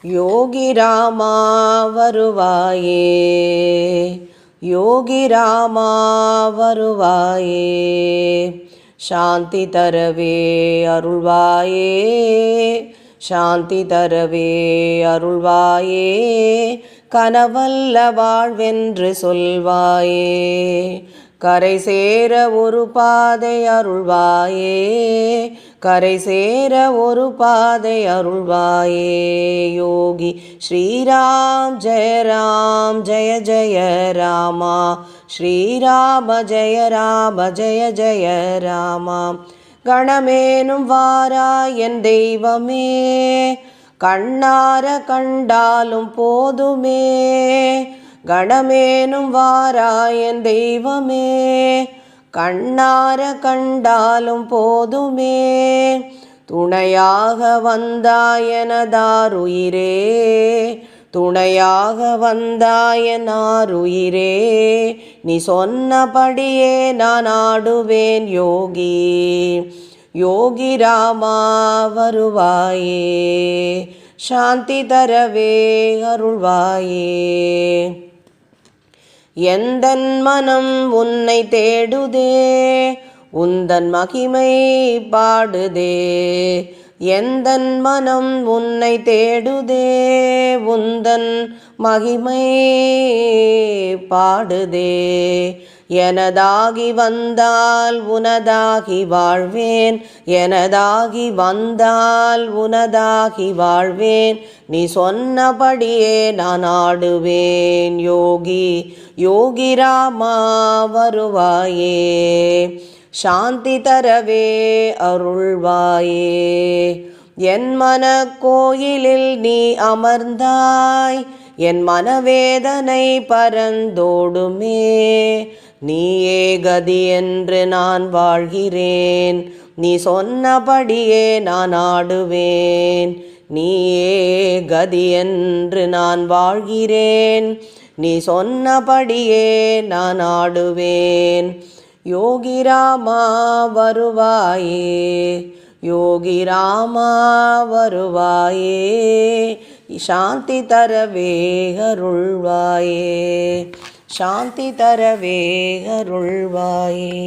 யோகி ராமா வருவாயே, யோகி ராமா வருவாயே, சாந்தி தரவே அருள்வாயே, சாந்தி தரவே அருள்வாயே, கனவல்ல வாழ்வென்று சொல்வாயே, கரை சேர ஒரு பாதை அருள்வாயே, கரை சேர ஒரு பாதை அருள்வாயே. யோகி ஸ்ரீராம் ஜெய ஜெய ராமா, ஸ்ரீராம ஜெய ராம ஜெய ஜெய ராமா. கணமேனும் வாராய் என் தெய்வமே, கண்ணார கண்டாலும் போதுமே, கணமேனும் வாராய் என் தெய்வமே, கண்ணார கண்டாலும் போதுமே, துணையாக வந்தாயனதாருயிரே, துணையாக வந்தாயனாருயிரே, நீ சொன்னபடியே நான் ஆடுவேன் யோகி, யோகி ராமா வருவாயே, சாந்தி தரவே அருள்வாயே. எந்தன் மனம் உன்னை தேடுதே, உந்தன் மகிமை பாடுதே, எந்தன் மனம் உன்னை தேடுதே, உந்தன் மகிமை பாடுதே, எனதாகி வந்தால் உனதாகி வாழ்வேன், எனதாகி வந்தால் உனதாகி வாழ்வேன், நீ சொன்னபடியே நான் ஆடுவேன் யோகி, யோகி ராமா வருவாயே, சாந்தி தரவே அருள்வாயே. என் மன கோயிலில் நீ அமர்ந்தாய், என் மனவேதனை பரந்தோடுமே, நீயே கதி என்று நான் வாழ்கிறேன், நீ சொன்னபடியே நான் ஆடுவேன், நீயே கதி என்று நான் வாழ்கிறேன், நீ சொன்னபடியே நான் ஆடுவேன். யோகி ராமா வருவாயே, யோகி ராமா வருவாயே, சாந்தி தரவே அருள்வாயே, சாந்தி தரவே அருள்வாயே.